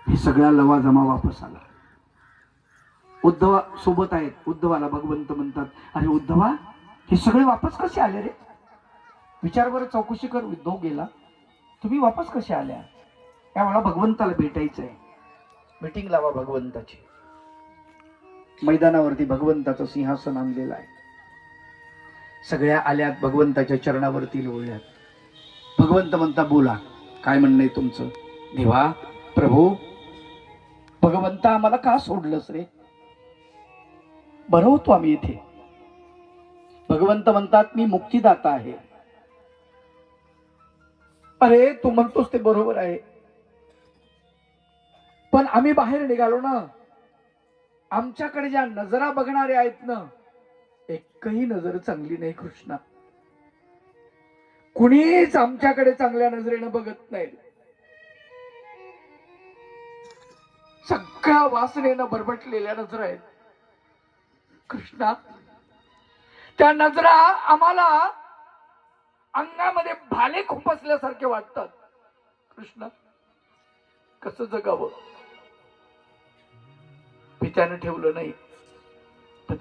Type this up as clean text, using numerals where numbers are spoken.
हे सगळा लवाजमा वापस आला. उद्धवा सोबत आहेत. उद्धवाला भगवंत म्हणतात, अरे उद्धवा, हे सगळे वापस कसे आले रे? विचार बरं, चौकशी कर. उद्धव गेला, तुम्ही वापस कसे आल्या? त्यावेळेला भगवंताला भेटायचंय. मीटिंग लावा भगवंताची. मैदानावरती भगवंताचं सिंहासन आणलेलं आहे. सगळ्या आल्यात, भगवंताच्या चरणावरती लोळल्यात. भगवंत म्हणता, बोला, काय म्हणणं आहे तुमचं? देवा, प्रभू, भगवंता आम्हाला का सोडलंस रे? बरं होतो आम्ही इथे. भगवंत म्हणतात, मी मुक्तिदाता आहे. अरे तू म्हणतोस ते बरोबर आहे, पण आम्ही बाहेर निघालो ना, आमच्याकडे ज्या नजरा बघणारे आहेत ना, एकही नजर चांगली नाही कृष्णा. कुणीच आमच्याकडे चांगल्या नजरेनं बघत नाही. सगळ्या वासनेनं बरबटलेल्या नजरा आहेत कृष्णा. त्या नजरा आम्हाला अंगामध्ये भाले खुपसल्यासारखे वाटतात कृष्णा. कसं जगावं? पित्यानं ठेवलं नाही,